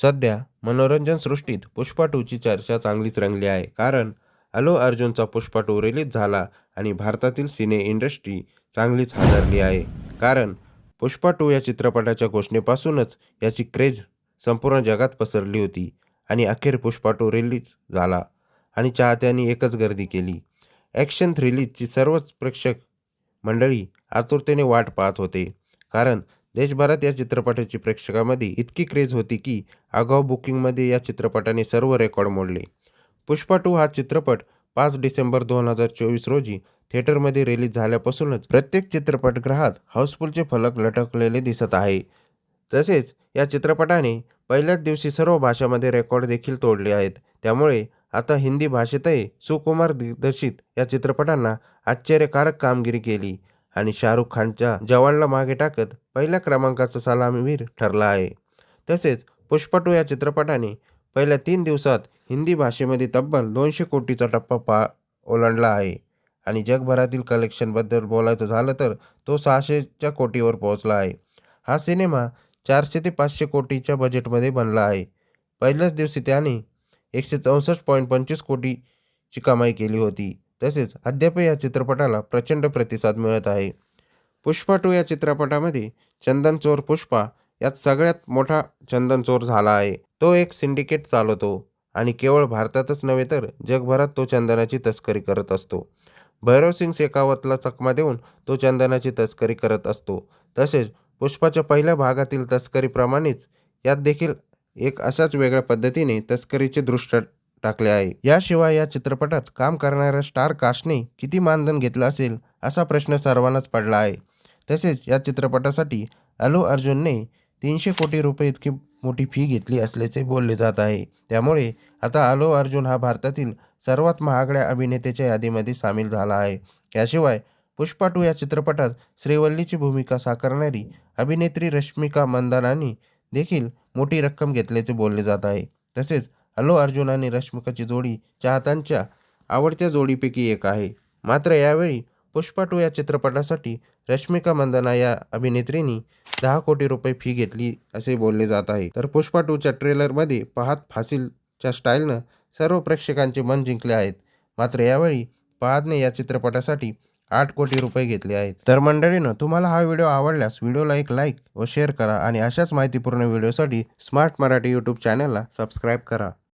सध्या मनोरंजन सृष्टीत पुष्पा 2ची चर्चा चांगलीच रंगली आहे. कारण अल्लू अर्जुनचा पुष्पा 2 रिलीज झाला आणि भारतातील सिने इंडस्ट्री चांगलीच हादरली आहे. कारण पुष्पा 2 या चित्रपटाच्या घोषणेपासूनच याची क्रेज संपूर्ण जगात पसरली होती आणि अखेर पुष्पा 2 रिलीज झाला आणि चाहत्यांनी एकच गर्दी केली. ॲक्शन थ्रिलची सर्वच प्रेक्षक मंडळी आतुरतेने वाट पाहत होते. कारण देशभरात या चित्रपटाची प्रेक्षकांमध्ये इतकी क्रेज होती की आगाऊ बुकिंगमध्ये या चित्रपटाने सर्व रेकॉर्ड मोडले. पुष्पा 2 हा चित्रपट 5 डिसेंबर 2024 रोजी थिएटरमध्ये रिलीज झाल्यापासूनच प्रत्येक चित्रपटगृहात हाऊसफुलचे फलक लटकलेले दिसत आहे. तसेच या चित्रपटाने पहिल्याच दिवशी सर्व भाषांमध्ये रेकॉर्ड देखील तोडले आहेत. त्यामुळे आता हिंदी भाषेतही सुकुमार दिग्दर्शित या चित्रपटांना आश्चर्यकारक कामगिरी केली आणि शाहरुख खानच्या जवानला मागे टाकत पहिल्या क्रमांकाचा सलामीवीर ठरला आहे. तसेच पुष्पा 2 या चित्रपटाने पहिल्या 3 दिवसात हिंदी भाषेमध्ये तब्बल 200 कोटीचा टप्पा ओलांडला आहे आणि जगभरातील कलेक्शनबद्दल बोलायचं झालं तर तो 600च्या कोटीवर पोहोचला आहे. हा सिनेमा 400 ते 500 कोटीच्या बजेटमध्ये बनला आहे. पहिल्याच दिवशी त्याने 164.25 कोटीची कमाई केली होती. तसेच अद्याप या चित्रपटाला प्रचंड प्रतिसाद मिळत आहे. पुष्पा 2 या चित्रपटामध्ये चंदन चोर पुष्पा यात सगळ्यात मोठा चंदन चोर झाला आहे. तो एक सिंडिकेट चालवतो आणि केवळ भारतातच नव्हे तर जगभरात तो चंदनाची तस्करी करत असतो. भैरवसिंग शेखावतला चकमा देऊन तो चंदनाची तस्करी करत असतो. तसेच पुष्पाच्या पहिल्या भागातील तस्करीप्रमाणेच यात देखील एक अशाच वेगळ्या पद्धतीने तस्करीचे दृश्य टाकले आहे. याशिवाय या चित्रपटात काम करणाऱ्या स्टार कास्टने किती मानधन घेतलं असेल असा प्रश्न सर्वांनाच पडला आहे. तसेच या चित्रपटासाठी अल्लू अर्जुनने 300 कोटी रुपये इतकी मोठी फी घेतली असल्याचे बोलले जात आहे. त्यामुळे आता अल्लू अर्जुन हा भारतातील सर्वात महागड्या अभिनेत्याच्या यादीमध्ये सामील झाला आहे. याशिवाय पुष्पा 2 या चित्रपटात श्रीवल्लीची भूमिका साकारणारी अभिनेत्री रश्मिका मंदानाने देखील मोठी रक्कम घेतल्याचे बोलले जात आहे. तसेच अल्लू अर्जुन आणि रश्मिकाची जोडी चाहत्यांच्या आवडत्या जोडीपैकी एक आहे. मात्र यावेळी पुष्पा 2 या चित्रपटासाठी रश्मिका मंदाना या अभिनेत्रीने 10 कोटी रुपये फी घेतली असे बोलले जात आहे. तर पुष्पा 2च्या ट्रेलरमध्ये फहद फासिलच्या स्टाईलनं सर्व प्रेक्षकांचे मन जिंकले आहेत. मात्र यावेळी फहदने या चित्रपटासाठी 8 कोटी रुपये घेतले आहेत. तर मंडळीनं तुम्हाला हा व्हिडिओ आवडल्यास व्हिडिओला एक लाईक व शेअर करा आणि अशाच माहितीपूर्ण व्हिडिओसाठी स्मार्ट मराठी यूट्यूब चॅनलला सबस्क्राईब करा.